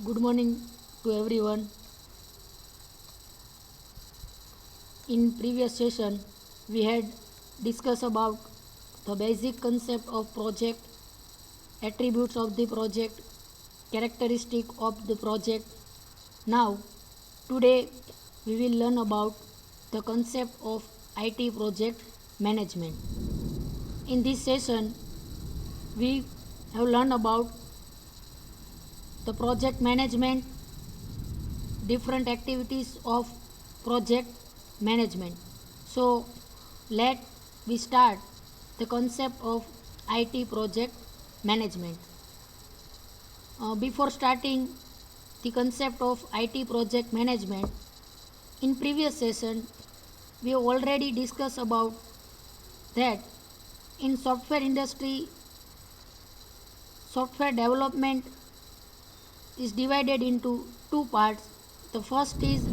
Good morning to everyone. In previous session, we had discussed about the basic concept of project, attributes of the project, characteristic of the project. Now, today we will learn about the concept of IT project management. In this session, we have learned about the project management, different activities of project management. So let we start the concept of IT project management. Before starting the concept of IT project management, in previous session we have already discussed about that in software industry, software development is divided into two parts. The first is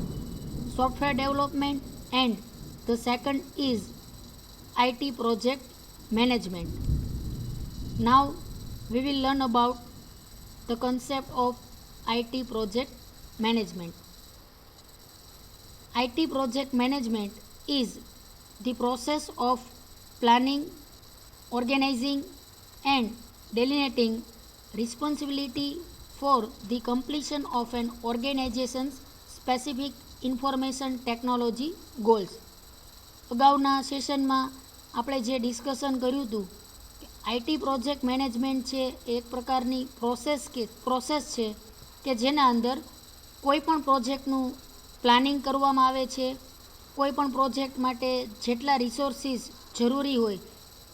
software development and the second is IT project management. Now we will learn about the concept of IT project management. IT project management is the process of planning, organizing and delineating responsibility for the completion of an organization's specific information technology goals. અગાઉના સેશનમાં આપણે જે discussion કર્યું હતું કે IT project management છે એ એક પ્રકારની પ્રોસેસ છે કે જેના અંદર કોઈ પણ પ્રોજેક્ટનું પ્લાનિંગ કરવામાં આવે છે. કોઈ પણ પ્રોજેક્ટ માટે જેટલા રિસોર્સિસ જરૂરી હોય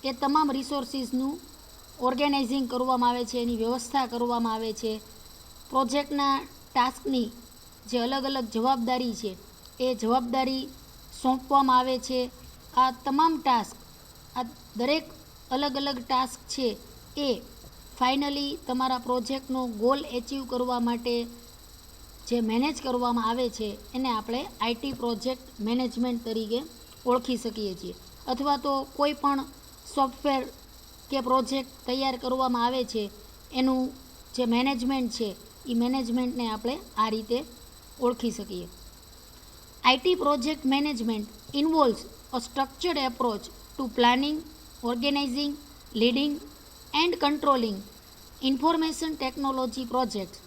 એ તમામ રિસોર્સિસનું ઓર્ગેનાઇઝિંગ કરવામાં આવે છે, એની વ્યવસ્થા કરવામાં આવે છે. પ્રોજેક્ટના ટાસ્કની જે અલગ અલગ જવાબદારી છે એ જવાબદારી સોંપવામાં આવે છે. આ તમામ ટાસ્ક, આ દરેક અલગ અલગ ટાસ્ક છે એ ફાઇનલી તમારા પ્રોજેક્ટનો ગોલ એચીવ કરવા માટે જે મેનેજ કરવામાં આવે છે એને આપણે આઈટી પ્રોજેક્ટ મેનેજમેન્ટ તરીકે ઓળખી શકીએ છીએ. અથવા તો કોઈ પણ સોફ્ટવેર કે પ્રોજેક્ટ તૈયાર કરવામાં આવે છે એનું જે મેનેજમેન્ટ છે એ મેનેજમેન્ટને આપણે આ રીતે ઓળખી શકીએ. IT project management involves a structured approach to planning, organizing, leading and controlling information technology projects.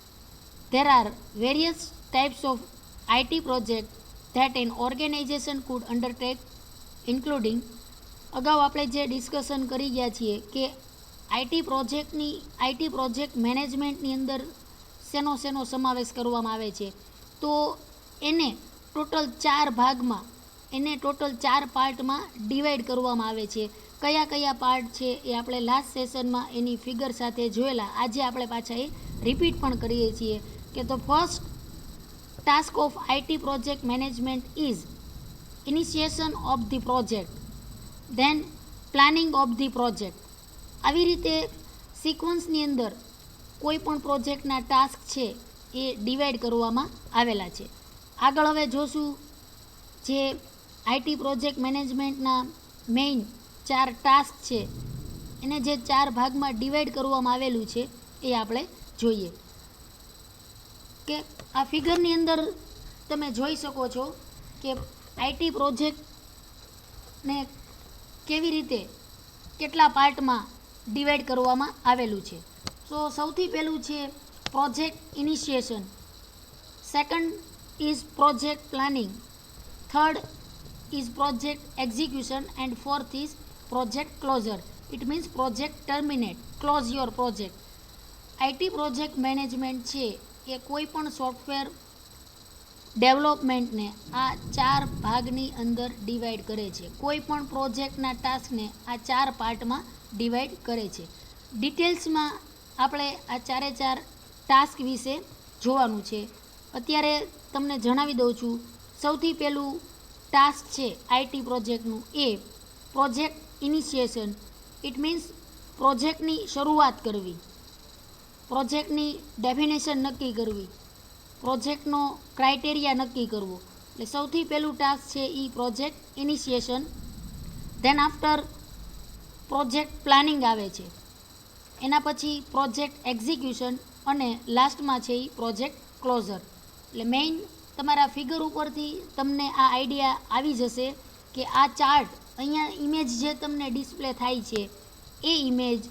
There are various types of IT projects that an organization could undertake, including અગાઉ આપણે જે ડિસ્કશન કરી ગયા છીએ કે આઈટી પ્રોજેક્ટ મેનેજમેન્ટની અંદર શેનો સમાવેશ કરવામાં આવે છે, તો એને ટોટલ 4 ભાગમાં, એને ટોટલ 4 પાર્ટમાં ડિવાઈડ કરવામાં આવે છે. કયા કયા પાર્ટ છે એ આપણે લાસ્ટ સેશનમાં એની ફિગર સાથે જોયેલા. આજે આપણે પાછા એ રિપીટ પણ કરીએ છીએ કે the first task of IT project management is initiation of the project, then planning of the project. આવી રીતે સિક્વન્સની અંદર કોઈ પણ પ્રોજેક્ટના ટાસ્ક છે એ ડિવાઈડ કરવામાં આવેલા છે. આગળ હવે જોશું જે આઈટી પ્રોજેક્ટ મેનેજમેન્ટના મેઇન 4 ટાસ્ક છે એને જે 4 ભાગમાં ડિવાઈડ કરવામાં આવેલું છે એ આપણે જોઈએ. કે આ ફિગરની અંદર તમે જોઈ શકો છો કે આઈટી પ્રોજેક્ટને કેવી રીતે કેટલા પાર્ટમાં ડિવાઈડ કરવામાં આવેલું છે. સો સૌથી પહેલું છે project initiation, second is project planning, third is project execution and fourth is project closure. It means project terminate, close your project. IT project management છે એ કોઈ પણ સોફ્ટવેર ડેવલપમેન્ટને આ 4 ભાગની અંદર ડિવાઈડ કરે છે. કોઈ પણ પ્રોજેક્ટના ટાસ્કને આ 4 પાર્ટમાં ડિવાઈડ કરે છે. ડિટેલ્સમાં આપણે આ 4 ટાસ્ક વિશે જોવાનું છે. અત્યારે તમને જણાવી દઉં છું. સૌથી પહેલું ટાસ્ક છે આઈટી પ્રોજેક્ટનું એ પ્રોજેક્ટ ઇનિશિએશન. ઇટ મીન્સ પ્રોજેક્ટની શરૂઆત કરવી, પ્રોજેક્ટની ડેફિનેશન નક્કી કરવી, પ્રોજેક્ટનો ક્રાઇટેરિયા નક્કી કરવો. એટલે સૌથી પહેલું ટાસ્ક છે એ project initiation. Then after project planning આવે છે. એના પછી પ્રોજેક્ટ એક્ઝિક્યુશન અને લાસ્ટમાં છે એ પ્રોજેક્ટ ક્લોઝર. એટલે મેઇન તમારા ફિગર ઉપરથી તમને આ આઈડિયા આવી જશે કે આ ચાર્ટ અહીંયા ઇમેજ જે તમને ડિસ્પ્લે થાય છે એ ઇમેજ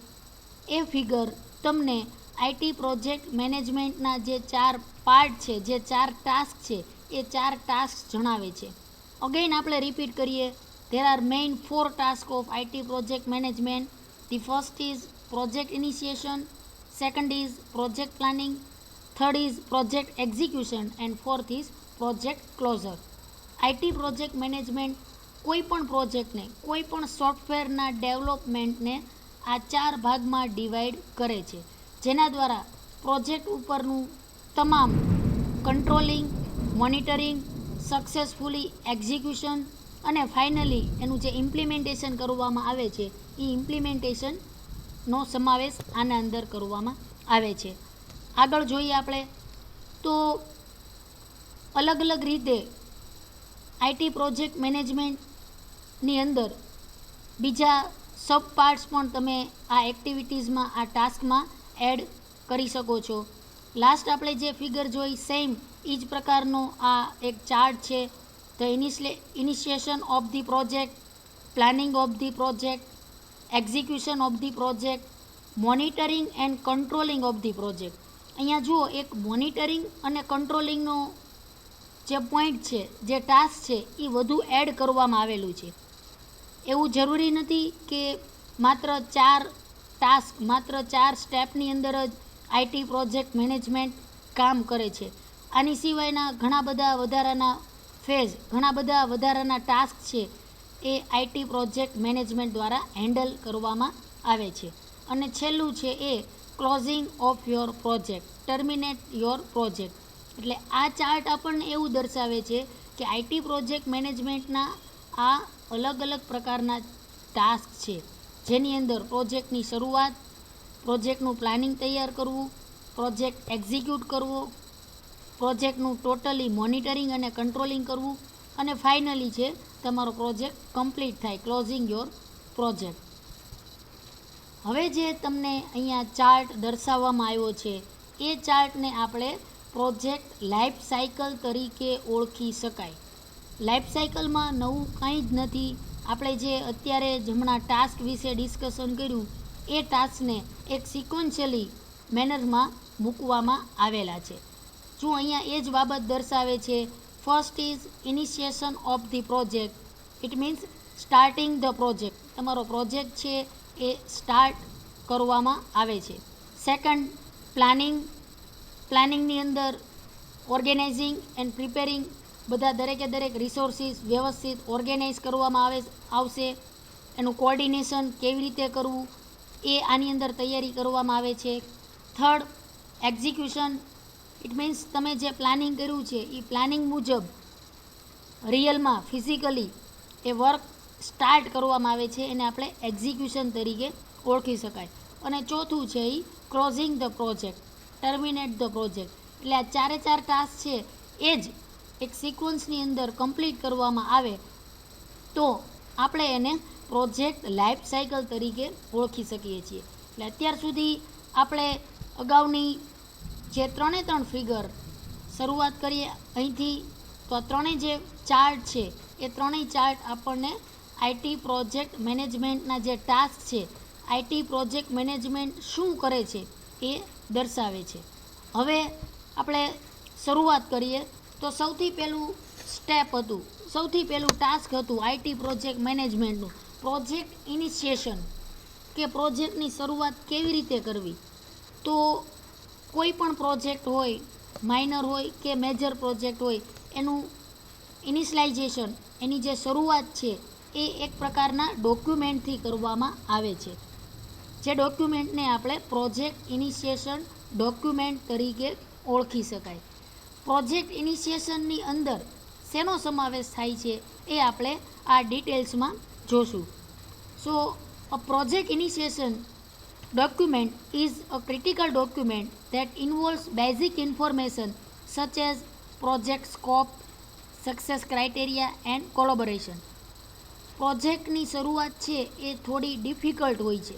એ ફિગર તમને આઈટી પ્રોજેક્ટ મેનેજમેન્ટના જે 4 પાર્ટ છે, જે 4 ટાસ્ક છે, એ 4 ટાસ્ક જણાવે છે. અગેન આપણે રિપીટ કરીએ. There are main 4 tasks of IT project management. The first is project initiation, second is project planning, third is project execution and fourth is project closure. IT project management કોઈ પણ પ્રોજેક્ટને, કોઈ પણ સોફ્ટવેરના ડેવલપમેન્ટને આ 4 ભાગમાં ડિવાઈડ કરે છે, જેના દ્વારા પ્રોજેક્ટ ઉપરનું તમામ કંટ્રોલિંગ, મોનિટરિંગ, સક્સેસફુલી એક્ઝિક્યુશન અને ફાઇનલી એનું જે ઇમ્પ્લિમેન્ટેશન કરવામાં આવે છે એ ઇમ્પ્લિમેન્ટેશનનો સમાવેશ આના અંદર કરવામાં આવે છે. આગળ જોઈએ આપણે તો અલગ અલગ રીતે આઈટી પ્રોજેક્ટ મેનેજમેન્ટની અંદર બીજા સબ પાર્ટ્સ પણ તમે આ એક્ટિવિટીઝમાં, આ ટાસ્કમાં એડ કરી શકો છો. લાસ્ટ આપણે જે ફિગર જોઈ સેમ એ જ પ્રકારનો આ એક ચાર્ટ છે. The initiation of the project, planning of the project, execution of the project, monitoring and controlling of the project. અહીંયા જુઓ, એક મોનિટરિંગ અને કંટ્રોલિંગનો જે પોઈન્ટ છે, જે ટાસ્ક છે, એ વધુ એડ કરવામાં આવેલું છે. એવું જરૂરી નથી કે માત્ર 4 ટાસ્ક, માત્ર 4 સ્ટેપની અંદર જ આઈટી પ્રોજેક્ટ મેનેજમેન્ટ કામ કરે છે. આની સિવાયના ઘણા બધા વધારાના ફેઝ, ઘણા બધા વધારાના ટાસ્ક છે એ આઈટી પ્રોજેક્ટ મેનેજમેન્ટ દ્વારા હેન્ડલ કરવામાં આવે છે. અને છેલ્લું છે એ closing of your project, terminate your project. એટલે આ ચાર્ટ આપણને એવું દર્શાવે છે કે આઈટી પ્રોજેક્ટ મેનેજમેન્ટના આ અલગ અલગ પ્રકારના ટાસ્ક છે, જેની અંદર પ્રોજેક્ટની શરૂઆત, પ્રોજેક્ટનું પ્લાનિંગ તૈયાર કરવું, પ્રોજેક્ટ એક્ઝિક્યુટ કરવો, પ્રોજેક્ટનું ટોટલી મોનિટરિંગ અને કંટ્રોલિંગ કરવું અને ફાઇનલી છે તમારો પ્રોજેક્ટ કમ્પ્લીટ થાય, ક્લોઝિંગ યોર પ્રોજેક્ટ. હવે જે તમને અહીંયા ચાર્ટ દર્શાવવામાં આવ્યો છે એ ચાર્ટને આપણે પ્રોજેક્ટ લાઈફ સાયકલ તરીકે ઓળખી શકાય. લાઈફ સાયકલમાં નવું કંઈ જ નથી. આપણે જે અત્યારે હમણાં ટાસ્ક વિશે ડિસ્કશન કર્યું એ ટાસ્કને એક સિક્વન્શિયલી મેનરમાં મૂકવામાં આવેલા છે. જો અહીંયા એ જ બાબત દર્શાવે છે. First is initiation of the project. It means starting the project. તમારો પ્રોજેક્ટ છે એ સ્ટાર્ટ કરવામાં આવે છે. Second, planning. પ્લાનિંગની અંદર ઓર્ગેનાઇઝિંગ એન્ડ પ્રિપેરિંગ, બધા દરેક રિસોર્સિસ વ્યવસ્થિત ઓર્ગેનાઇઝ કરવામાં આવશે. એનું કોર્ડિનેશન કેવી રીતે કરવું એ આની અંદર તૈયારી કરવામાં આવે છે. Third, execution. ઇટ મીન્સ તમે જે પ્લાનિંગ કર્યું છે એ પ્લાનિંગ મુજબ રિયલમાં ફિઝિકલી એ વર્ક સ્ટાર્ટ કરવામાં આવે છે, એને આપણે એક્ઝિક્યુશન તરીકે ઓળખી શકાય. અને ચોથું છે એ closing the project, terminate the project. એટલે આ 4 ટાસ્ક છે એ જ એક સિક્વન્સની અંદર કમ્પ્લીટ કરવામાં આવે તો આપણે એને પ્રોજેક્ટ લાઈફ સાયકલ તરીકે ઓળખી શકીએ છીએ. એટલે અત્યાર સુધી આપણે અગાઉની જે 3 ફિગર શરૂઆત કરીએ અહીંથી, તો આ ત્રણેય જે ચાર્ટ છે એ ત્રણેય ચાર્ટ આપણને આઈટી પ્રોજેક્ટ મેનેજમેન્ટના જે ટાસ્ક છે, આઈટી પ્રોજેક્ટ મેનેજમેન્ટ શું કરે છે એ દર્શાવે છે. હવે આપણે શરૂઆત કરીએ તો સૌથી પહેલું સ્ટેપ હતું, સૌથી પહેલું ટાસ્ક હતું આઈટી પ્રોજેક્ટ મેનેજમેન્ટનું પ્રોજેક્ટ ઇનિશિએશન, કે પ્રોજેક્ટની શરૂઆત કેવી રીતે કરવી. તો કોઈ પણ પ્રોજેક્ટ હોય, માઇનર હોય કે મેજર પ્રોજેક્ટ હોય, એનું ઇનિશિયલાઇઝેશન, એની જે શરૂઆત છે એ એક પ્રકારના ડોક્યુમેન્ટથી કરવામાં આવે છે. જે ડોક્યુમેન્ટને આપણે પ્રોજેક્ટ ઇનિશિએશન ડોક્યુમેન્ટ તરીકે ઓળખી શકાય. પ્રોજેક્ટ ઇનિશિએશનની અંદર શેનો સમાવેશ થાય છે એ આપણે આ ડિટેલ્સમાં જોશું. So a project initiation document is a critical document that involves basic information such as project scope, success criteria and collaboration. પ્રોજેક્ટની શરૂઆત છે એ થોડી ડિફિકલ્ટ હોય છે.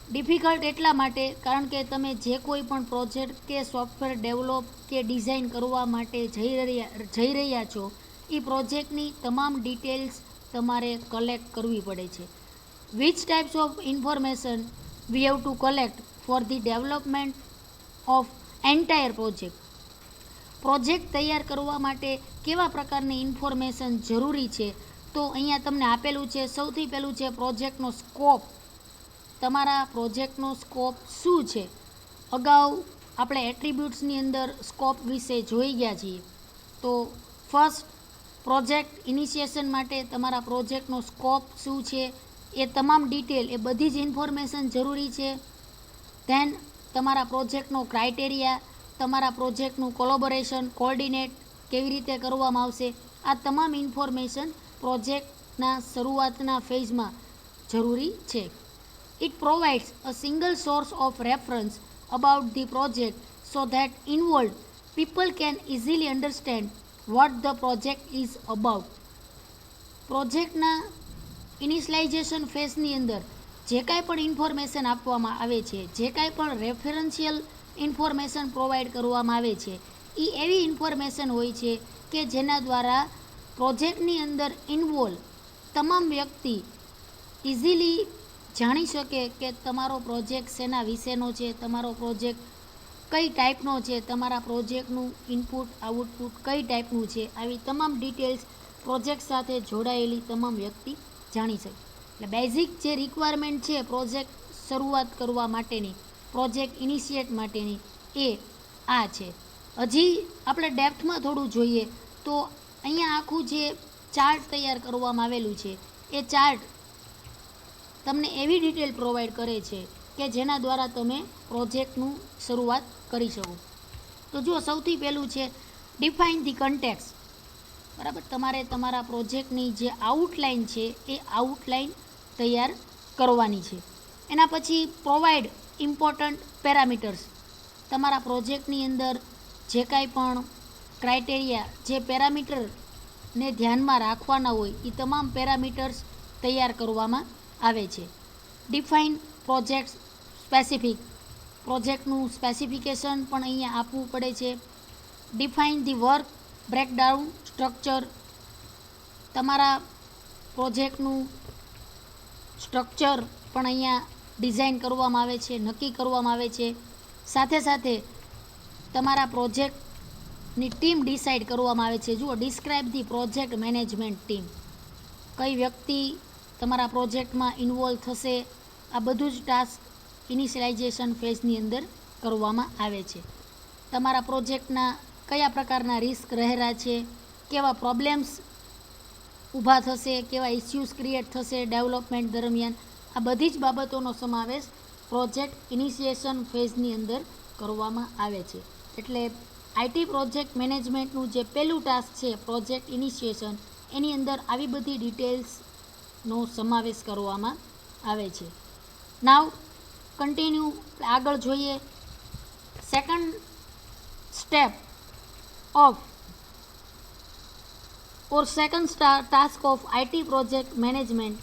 ડિફિકલ્ટ એટલા માટે કારણ કે તમે જે કોઈ પણ પ્રોજેક્ટ કે સોફ્ટવેર ડેવલપ કે ડિઝાઇન કરવા માટે જઈ રહ્યા છો એ પ્રોજેક્ટની તમામ ડિટેલ્સ તમારે કલેક્ટ કરવી પડે છે. Which types of information we have to collect for the development of entire project. Project તૈયાર કરવા માટે કેવા પ્રકારની ઇન્ફોર્મેશન જરૂરી છે, તો અહીંયા તમને આપેલું છે. સૌથી પહેલું છે પ્રોજેક્ટનો સ્કોપ. તમારા પ્રોજેક્ટનો સ્કોપ શું છે? અગાઉ આપણે એટ્રીબ્યુટ્સની અંદર સ્કોપ વિશે જોઈ ગયા છીએ. તો ફર્સ્ટ, પ્રોજેક્ટ ઇનિશિએશન માટે તમારા પ્રોજેક્ટનો સ્કોપ શું છે એ તમામ ડિટેલ, એ બધી જ ઇન્ફોર્મેશન જરૂરી છે. ધેન તમારા પ્રોજેક્ટનો ક્રાઇટેરિયા, તમારા પ્રોજેક્ટનું કોલોબોરેશન, કોર્ડિનેટ કેવી રીતે કરવામાં આવશે, આ તમામ ઇન્ફોર્મેશન પ્રોજેક્ટના શરૂઆતના ફેઝમાં જરૂરી છે. It provides a single source of reference about the project so that involved people can easily understand what the project is about. પ્રોજેક્ટના ઇનિશિયલાઇઝેશન ફેઝની અંદર જે કાંઈ પણ ઇન્ફોર્મેશન આપવામાં આવે છે, જે કાંઈ પણ રેફરન્શિયલ ઇન્ફોર્મેશન પ્રોવાઈડ કરવામાં આવે છે, એ એવી ઇન્ફોર્મેશન હોય છે કે જેના દ્વારા પ્રોજેક્ટની અંદર ઇન્વોલ્વ તમામ વ્યક્તિ ઇઝીલી જાણી શકે કે તમારો પ્રોજેક્ટ શેના વિશેનો છે, તમારો પ્રોજેક્ટ કઈ ટાઈપનો છે, તમારા પ્રોજેક્ટનું ઇનપુટ આઉટપુટ કઈ ટાઈપનું છે, આવી તમામ ડિટેલ્સ પ્રોજેક્ટ સાથે જોડાયેલી તમામ વ્યક્તિ જાણી શકે. એટલે બેઝિક જે રિક્વાયરમેન્ટ છે પ્રોજેક્ટ શરૂઆત કરવા માટેની, પ્રોજેક્ટ ઇનિશિએટ માટેની, એ આ છે. હજી આપણે ડેપ્થમાં થોડું જોઈએ તો અહીંયા આખું જે ચાર્ટ તૈયાર કરવામાં આવેલું છે એ ચાર્ટ તમને એવી ડિટેલ પ્રોવાઈડ કરે છે કે જેના દ્વારા તમે પ્રોજેક્ટનું શરૂઆત કરી શકો. તો જો સૌથી પહેલું છે ડિફાઇન ધી કન્ટેક્સ્ટ. બરાબર, તમારે તમારા પ્રોજેક્ટની જે આઉટલાઇન છે એ આઉટલાઇન તૈયાર કરવાની છે. એના પછી પ્રોવાઈડ ઇમ્પોર્ટન્ટ પેરામીટર્સ. તમારા પ્રોજેક્ટની અંદર જે કાંઈ પણ ક્રાઇટેરિયા, જે પેરામીટરને ધ્યાનમાં રાખવાના હોય એ તમામ પેરામીટર્સ તૈયાર કરવામાં આવે છે. Define project specific. પ્રોજેક્ટનું સ્પેસિફિકેશન પણ અહીંયા આપવું પડે છે. Define the work breakdown structure. તમારા પ્રોજેક્ટનું સ્ટ્રક્ચર પણ અહીંયા ડિઝાઇન કરવામાં આવે છે, નક્કી કરવામાં આવે છે. સાથે સાથે તમારા પ્રોજેક્ટની ટીમ ડિસાઇડ કરવામાં આવે છે. જુઓ, describe the project management team. કઈ વ્યક્તિ તમારા પ્રોજેક્ટમાં ઇન્વોલ્વ થશે, આ બધું જ ટાસ્ક ઇનિશિયલાઇઝેશન ફેઝની અંદર કરવામાં આવે છે. તમારા પ્રોજેક્ટના કયા પ્રકારના રિસ્ક રહેલા છે, કેવા પ્રોબ્લેમ્સ ઊભા થશે, કેવા ઇસ્યુઝ ક્રિએટ થશે ડેવલપમેન્ટ દરમિયાન, આ બધી જ બાબતોનો સમાવેશ પ્રોજેક્ટ ઇનિશિએશન ફેઝની અંદર કરવામાં આવે છે. એટલે આઈટી પ્રોજેક્ટ મેનેજમેન્ટનું જે પહેલું ટાસ્ક છે પ્રોજેક્ટ ઇનિશિએશન, એની અંદર આવી બધી ડિટેલ્સનો સમાવેશ કરવામાં આવે છે. નાવ કન્ટિન્યુ, આગળ જોઈએ. Second step of or second task of IT project management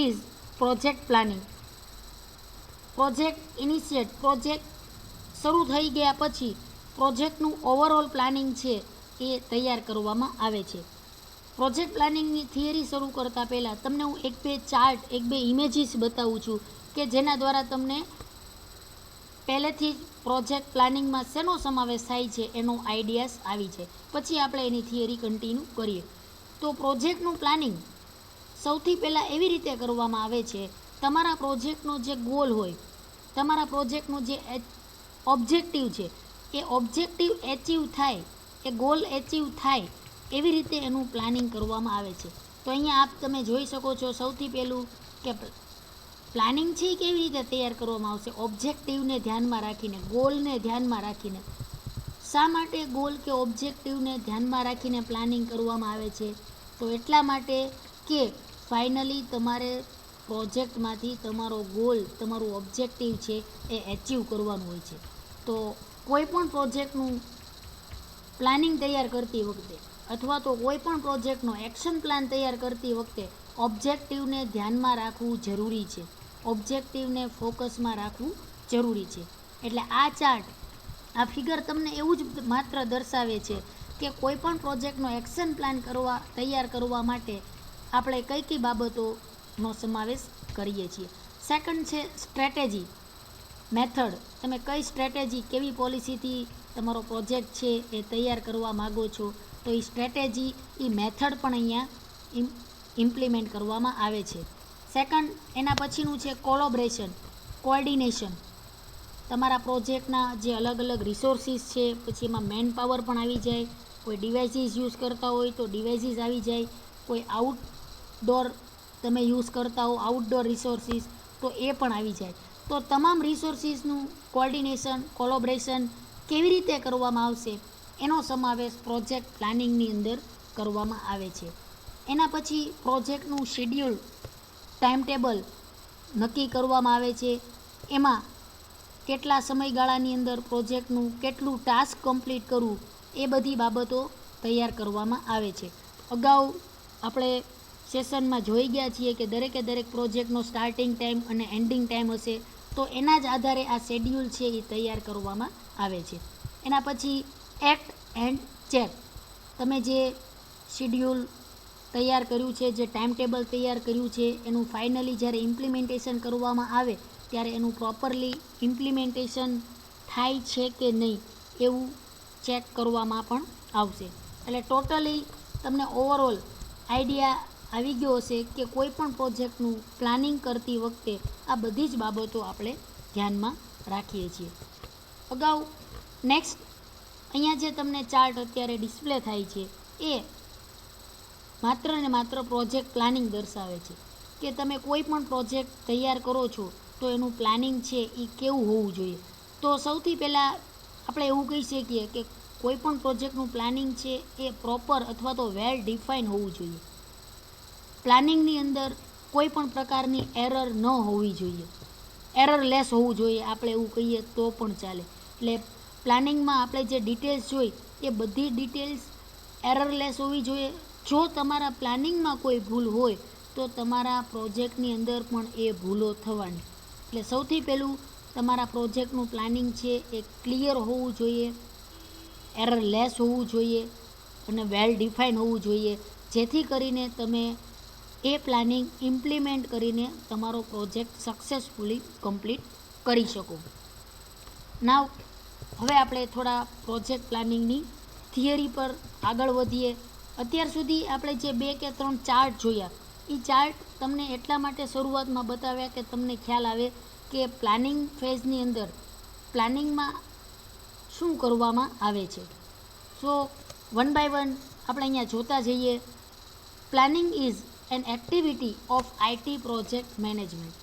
is project planning. Project initiate, project શરૂ થઈ ગયા પછી પ્રોજેક્ટનું ઓવરઓલ પ્લાનિંગ છે એ તૈયાર કરવામાં આવે છે. પ્રોજેક્ટ પ્લાનિંગની થિયરી શરૂ કરતાં પહેલાં તમને હું એક બે ચાર્ટ, એક બે ઇમેજીસ બતાવું છું કે જેના દ્વારા તમને પહેલેથી જ પ્રોજેક્ટ પ્લાનિંગમાં શેનો સમાવેશ થાય છે એનો આઈડિયાસ આવી છે. પછી આપણે એની થિયરી કન્ટિન્યુ કરીએ. તો પ્રોજેક્ટનું પ્લાનિંગ સૌથી પહેલાં એવી રીતે કરવામાં આવે છે, તમારા પ્રોજેક્ટનો જે ગોલ હોય, તમારા પ્રોજેક્ટનો જે ઓબ્જેક્ટિવ છે, એ ઓબ્જેક્ટિવ એચીવ થાય, એ ગોલ એચીવ થાય એવી રીતે એનું પ્લાનિંગ કરવામાં આવે છે. તો અહીંયા આપ તમે જોઈ શકો છો સૌથી પહેલું કે પ્લાનિંગ છે એ કેવી રીતે તૈયાર કરવામાં આવશે, ઓબ્જેક્ટિવને ધ્યાનમાં રાખીને, ગોલને ધ્યાનમાં રાખીને. શા માટે ગોલ કે ઓબ્જેક્ટિવને ધ્યાનમાં રાખીને પ્લાનિંગ કરવામાં આવે છે? તો એટલા માટે કે ફાઇનલી તમારે પ્રોજેક્ટમાંથી તમારો ગોલ, તમારું ઓબ્જેક્ટિવ છે એ એચીવ કરવાનું હોય છે. તો કોઈ પણ પ્રોજેક્ટનું પ્લાનિંગ તૈયાર કરતી વખતે અથવા તો કોઈ પણ પ્રોજેક્ટનો એક્શન પ્લાન તૈયાર કરતી વખતે ઓબ્જેક્ટિવને ધ્યાનમાં રાખવું જરૂરી છે. ઓબ્જેક્ટિવને ફોકસમાં રાખવું જરૂરી છે. એટલે આ ચાર્ટ, આ ફિગર તમને એવું જ માત્ર દર્શાવે છે કે કોઈ પણ પ્રોજેક્ટનો એક્શન પ્લાન તૈયાર કરવા માટે આપણે કઈ કઈ બાબતોનો સમાવેશ કરીએ છીએ. સેકન્ડ છે સ્ટ્રેટેજી, મેથડ. તમે કઈ સ્ટ્રેટેજી, કેવી પોલિસીથી તમારો પ્રોજેક્ટ છે એ તૈયાર કરવા માગો છો, તો એ સ્ટ્રેટેજી, એ મેથડ પણ અહીંયા ઇમ્પ્લિમેન્ટ કરવામાં આવે છે. સેકન્ડ, એના પછીનું છે કોલોબ્રેશન, કોઓર્ડિનેશન. તમારા પ્રોજેક્ટના જે અલગ અલગ રિસોર્સિસ છે, પછી એમાં મેન પાવર પણ આવી જાય, કોઈ ડિવાઇસીસ યુઝ કરતા હોય તો ડિવાઇસીસ આવી જાય, કોઈ આઉટડોર તમે યુઝ કરતા હો આઉટડોર રિસોર્સિસ તો એ પણ આવી જાય. તો તમામ રિસોર્સિસનું કોઓર્ડિનેશન, કોલોબ્રેશન કેવી રીતે કરવામાં આવશે એનો સમાવેશ પ્રોજેક્ટ પ્લાનિંગની અંદર કરવામાં આવે છે. એના પછી પ્રોજેક્ટનું શેડ્યુલ, ટાઈમ ટેબલ નક્કી કરવામાં આવે છે. એમાં કેટલા સમયગાળાની અંદર પ્રોજેક્ટનું કેટલું ટાસ્ક કમ્પ્લીટ કરવું એ બધી બાબતો તૈયાર કરવામાં આવે છે. અગાઉ આપણે સેશનમાં જોઈ ગયા છીએ કે દરેકે દરેક પ્રોજેક્ટનો સ્ટાર્ટિંગ ટાઈમ અને એન્ડિંગ ટાઈમ હશે, તો એના જ આધારે આ શેડ્યુલ છે એ તૈયાર કરવામાં આવે છે. એના પછી એક્ટ એન્ડ ચેક. તમે જે શેડ્યુલ તૈયાર કર્યું છે, જે ટાઈમ ટેબલ તૈયાર કર્યું છે, એનું ફાઇનલી જ્યારે ઇમ્પ્લિમેન્ટેશન કરવામાં આવે ત્યારે એનું પ્રોપરલી ઇમ્પ્લિમેન્ટેશન થાય છે કે નહીં એવું ચેક કરવામાં પણ આવશે. એટલે ટોટલી તમને ઓવરઓલ આઈડિયા આવી ગયો હશે કે કોઈ પણ પ્રોજેક્ટનું પ્લાનિંગ કરતી વખતે આ બધી જ બાબતો આપણે ધ્યાનમાં રાખીએ છીએ. અગાઉ નેક્સ્ટ, અહીંયા જે તમને ચાર્ટ અત્યારે ડિસ્પ્લે થાય છે એ માત્ર ને માત્ર પ્રોજેક્ટ પ્લાનિંગ દર્શાવે છે કે તમે કોઈ પણ પ્રોજેક્ટ તૈયાર કરો છો તો એનું પ્લાનિંગ છે એ કેવું હોવું જોઈએ. તો સૌથી પહેલાં આપણે એવું કહી શકીએ કે કોઈ પણ પ્રોજેક્ટનું પ્લાનિંગ છે એ પ્રોપર અથવા તો વેલ ડિફાઇન હોવું જોઈએ. પ્લાનિંગની અંદર કોઈ પણ પ્રકારની એરર ન હોવી જોઈએ, એરરલેસ હોવું જોઈએ, આપણે એવું કહીએ તો પણ ચાલે. એટલે પ્લાનિંગમાં આપણે જે ડિટેલ્સ જોઈ એ બધી ડિટેલ્સ એરરલેસ હોવી જોઈએ. જો તમારા પ્લાનિંગમાં કોઈ ભૂલ હોય તો તમારા પ્રોજેક્ટની અંદર પણ એ ભૂલો થવાની. એટલે સૌથી પહેલું તમારા પ્રોજેક્ટનું પ્લાનિંગ છે એ ક્લિયર હોવું જોઈએ, એરરલેસ હોવું જોઈએ અને વેલ ડિફાઇન હોવું જોઈએ, જેથી કરીને તમે એ પ્લાનિંગ ઇમ્પ્લિમેન્ટ કરીને તમારો પ્રોજેક્ટ સક્સેસફુલી કમ્પ્લીટ કરી શકો. નાવ હવે આપણે થોડા પ્રોજેક્ટ પ્લાનિંગની થિયરી પર આગળ વધીએ. અત્યાર સુધી આપણે જે 2 કે 3 ચાર્ટ જોયા, એ ચાર્ટ તમને એટલા માટે શરૂઆતમાં બતાવ્યા કે તમને ખ્યાલ આવે કે પ્લાનિંગ ફેઝની અંદર પ્લાનિંગમાં શું કરવામાં આવે છે. સો વન બાય વન આપણે અહીંયા જોતા જઈએ. Planning is an activity of IT project management.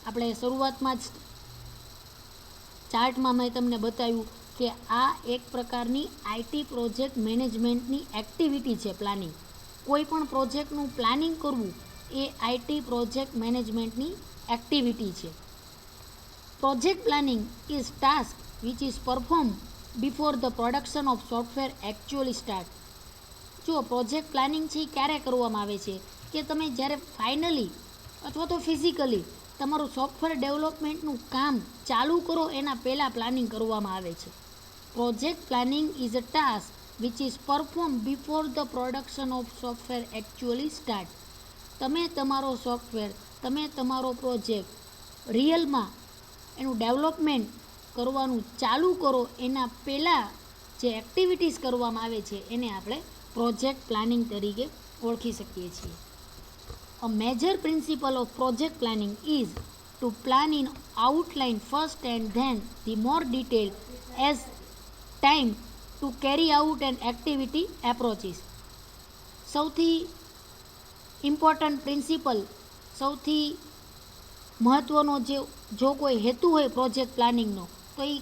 આપણે શરૂઆતમાં જ ચાર્ટમાં મેં તમને બતાવ્યું કે આ એક પ્રકારની આઈટી પ્રોજેક્ટ મેનેજમેન્ટની એક્ટિવિટી છે પ્લાનિંગ. કોઈ પણ પ્રોજેક્ટનું પ્લાનિંગ કરવું એ આઈટી પ્રોજેક્ટ મેનેજમેન્ટની એક્ટિવિટી છે. Project planning is task which is perform before the production of software actually start. જો પ્રોજેક્ટ પ્લાનિંગ છે એ ક્યારે કરવામાં આવે છે કે તમે જ્યારે ફાઇનલી અથવા તો ફિઝિકલી તમારું સોફ્ટવેર ડેવલપમેન્ટનું કામ ચાલુ કરો એના પહેલાં પ્લાનિંગ કરવામાં આવે છે. Project planning is a task which is perform before the production of software actually start. તમે તમારો સોફ્ટવેર, તમે તમારો પ્રોજેક્ટ રિયલમાં એનું ડેવલપમેન્ટ કરવાનું ચાલુ કરો એના પહેલાં જે એક્ટિવિટીઝ કરવામાં આવે છે એને આપણે પ્રોજેક્ટ પ્લાનિંગ તરીકે ઓળખી શકીએ છીએ. A major principle of project planning is to plan in outline first and then the more detail as time to carry out an activity approaches. સૌથી ઇમ્પોર્ટન્ટ પ્રિન્સિપલ, સૌથી મહત્ત્વનો જો કોઈ હેતુ હોય પ્રોજેક્ટ પ્લાનિંગનો તો એ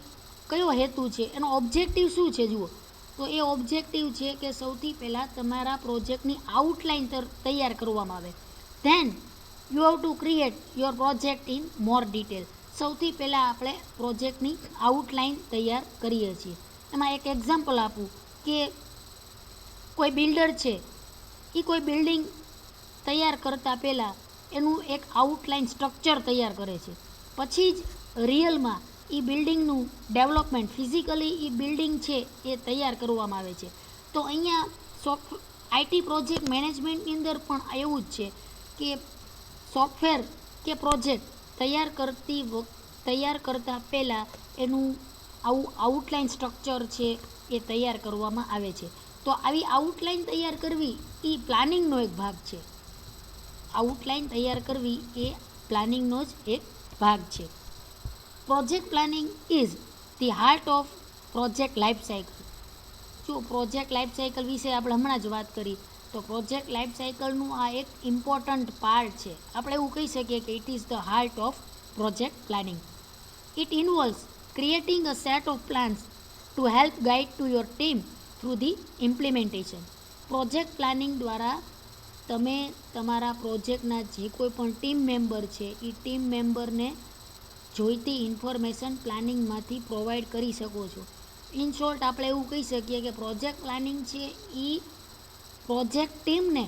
કયો હેતુ છે, એનો ઓબ્જેક્ટિવ શું છે જુઓ. તો એ ઓબ્જેક્ટિવ છે કે સૌથી પહેલાં તમારા પ્રોજેક્ટની આઉટલાઇન તૈયાર કરવામાં આવે. Then you have to create your project in more detail. સૌથી પહેલાં આપણે પ્રોજેક્ટની આઉટલાઇન તૈયાર કરીએ છીએ. એમાં એક એક્ઝામ્પલ આપું કે કોઈ બિલ્ડર છે, એ કોઈ બિલ્ડિંગ તૈયાર કરતાં પહેલાં એનું એક આઉટલાઇન સ્ટ્રક્ચર તૈયાર કરે છે. પછી જ રિયલમાં એ બિલ્ડિંગનું ડેવલપમેન્ટ ફિઝિકલી એ બિલ્ડિંગ છે એ તૈયાર કરવામાં આવે છે. તો અહીંયા આઈટી પ્રોજેક્ટ મેનેજમેન્ટની અંદર પણ એવું જ છે કે સોફ્ટવેર કે પ્રોજેક્ટ તૈયાર કરતાં પહેલાં એનું આવું આઉટલાઇન સ્ટ્રક્ચર છે એ તૈયાર કરવામાં આવે છે. તો આવી આઉટલાઇન તૈયાર કરવી એ પ્લાનિંગનો એક ભાગ છે. આઉટલાઇન તૈયાર કરવી એ પ્લાનિંગનો જ એક ભાગ છે. Project planning is the heart of project life cycle. જો પ્રોજેક્ટ લાઈફ સાયકલ વિશે આપણે હમણાં જ વાત કરી, તો પ્રોજેક્ટ લાઈફ સાયકલનું આ એક ઇમ્પોર્ટન્ટ પાર્ટ છે. આપણે એવું કહી શકીએ કે it is the heart of project planning. It ઇન્વોલ્વ્સ creating a set of plans to help guide to your team through the implementation. Project planning દ્વારા તમે તમારા પ્રોજેક્ટના જે કોઈ પણ ટીમ મેમ્બર છે એ ટીમ મેમ્બરને જોઈતી ઇન્ફોર્મેશન પ્લાનિંગમાંથી પ્રોવાઈડ કરી શકો છો. ઇન શોર્ટ આપણે એવું કહી શકીએ કે પ્રોજેક્ટ પ્લાનિંગ છે એ પ્રોજેક્ટ ટીમને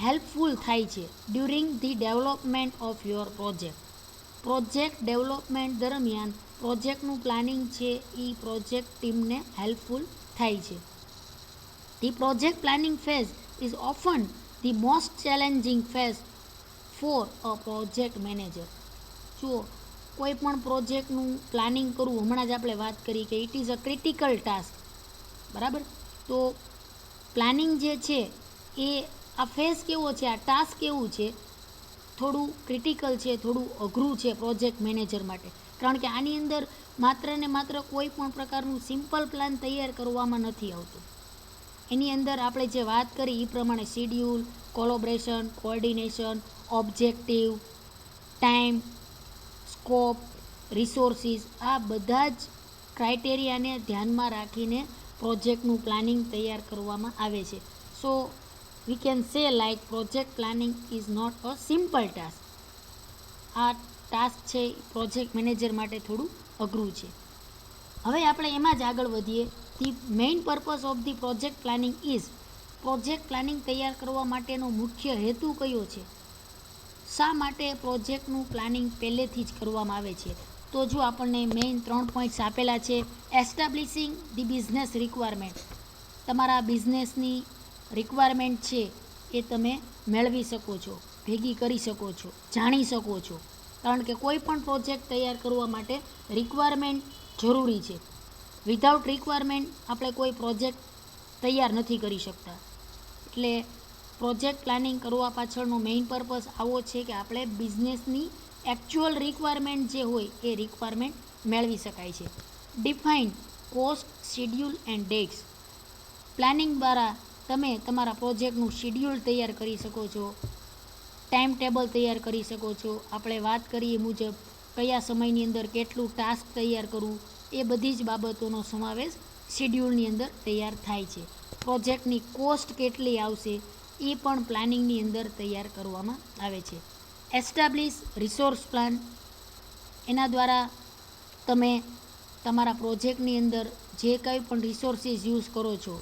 હેલ્પફુલ થાય છે during the development of your project. Project development દરમિયાન પ્રોજેક્ટનું પ્લાનિંગ છે એ પ્રોજેક્ટ ટીમને હેલ્પફુલ થાય છે. The project planning phase is often the most challenging phase for a project manager. જુઓ, કોઈ પણ પ્રોજેક્ટનું પ્લાનિંગ કરવું, હમણાં જ આપણે વાત કરી કે it is a critical task, બરાબર. તો પ્લાનિંગ જે છે એ આ ફેઝ કેવો છે, આ ટાસ્ક કેવું છે, થોડું ક્રિટિકલ છે, થોડું અઘરું છે પ્રોજેક્ટ મેનેજર માટે. કારણ કે આની અંદર માત્ર ને માત્ર કોઈ પણ પ્રકારનું સિમ્પલ પ્લાન તૈયાર કરવામાં નથી આવતું. એની અંદર આપણે જે વાત કરી એ પ્રમાણે schedule, collaboration, coordination, objective, time, scope, resources, આ બધા જ ક્રાઇટેરિયાને ધ્યાનમાં રાખીને પ્રોજેક્ટનું પ્લાનિંગ તૈયાર કરવામાં આવે છે. સો we can say like project planning is not a simple task. આ ટાસ્ક છે પ્રોજેક્ટ મેનેજર માટે થોડું અઘરું છે. હવે આપણે એમાં જ આગળ વધીએ. The main purpose of the project planning is, project planning તૈયાર કરવા માટેનો મુખ્ય હેતુ કયો છે? શા માટે પ્રોજેક્ટનું પ્લાનિંગ પહેલેથી જ કરવામાં આવે છે? તો જો આપણને મેઇન 3 પોઈન્ટ્સ આપેલા છે. એસ્ટાબ્લિશિંગ ધી બિઝનેસ રિક્વાયરમેન્ટ. તમારા બિઝનેસની રિક્વાયરમેન્ટ છે એ તમે મેળવી શકો છો, ભેગી કરી શકો છો, જાણી શકો છો. કારણ કે કોઈ પણ પ્રોજેક્ટ તૈયાર કરવા માટે રિક્વાયરમેન્ટ જરૂરી છે. વિધાઉટ રિક્વાયરમેન્ટ આપણે કોઈ પ્રોજેક્ટ તૈયાર નથી કરી શકતા. એટલે પ્રોજેક્ટ પ્લાનિંગ કરવા પાછળનો મેઇન પર્પઝ આવો છે કે આપણે બિઝનેસની એકચ્યુઅલ રિક્વાયરમેન્ટ જે હોય એ રિક્વાયરમેન્ટ મેળવી શકાય છે. Define cost, schedule and dates. Planning દ્વારા તમે તમારા પ્રોજેક્ટનું શિડ્યુલ તૈયાર કરી શકો છો, ટાઈમ ટેબલ તૈયાર કરી શકો છો. આપણે વાત કરીએ મુજબ કયા સમયની અંદર કેટલું ટાસ્ક તૈયાર કરવું, એ બધી જ બાબતોનો સમાવેશ શિડ્યુલની અંદર તૈયાર થાય છે. પ્રોજેક્ટની કોસ્ટ કેટલી આવશે એ પણ પ્લાનિંગની અંદર તૈયાર કરવામાં આવે છે. Establish resource plan. એના દ્વારા તમે તમારા પ્રોજેક્ટની અંદર જે કંઈ પણ રિસોર્સિસ યુઝ કરો છો,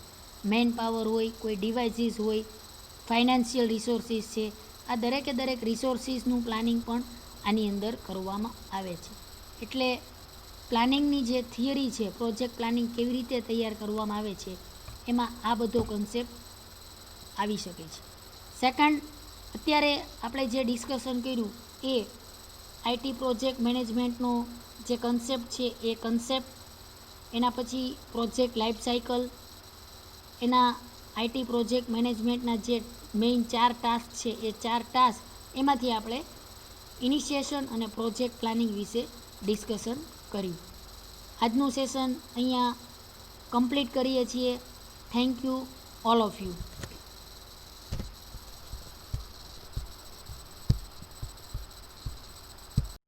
મેન પાવર હોય, કોઈ ડિવાઇસીસ હોય, ફાઇનાન્શિયલ રિસોર્સિસ છે, આ દરેકે દરેક રિસોર્સિસનું પ્લાનિંગ પણ આની અંદર કરવામાં આવે છે. એટલે પ્લાનિંગની જે થિયરી છે, પ્રોજેક્ટ પ્લાનિંગ કેવી રીતે તૈયાર કરવામાં આવે છે, એમાં આ બધો કન્સેપ્ટ આવી શકે છે. સેકન્ડ, અત્યારે આપણે જે ડિસ્કશન કર્યું એ આઈટી પ્રોજેક્ટ મેનેજમેન્ટનો જે કન્સેપ્ટ છે એ કન્સેપ્ટ, એના પછી પ્રોજેક્ટ લાઈફ સાયકલ, એના આઈટી પ્રોજેક્ટ મેનેજમેન્ટના જે મેઇન 4 ટાસ્ક છે એ 4 ટાસ્ક, એમાંથી આપણે ઇનિશિએશન અને પ્રોજેક્ટ પ્લાનિંગ વિશે ડિસ્કશન કર્યું. આજનું સેશન અહીંયા કમ્પ્લીટ કરીએ છીએ. Thank you all of you.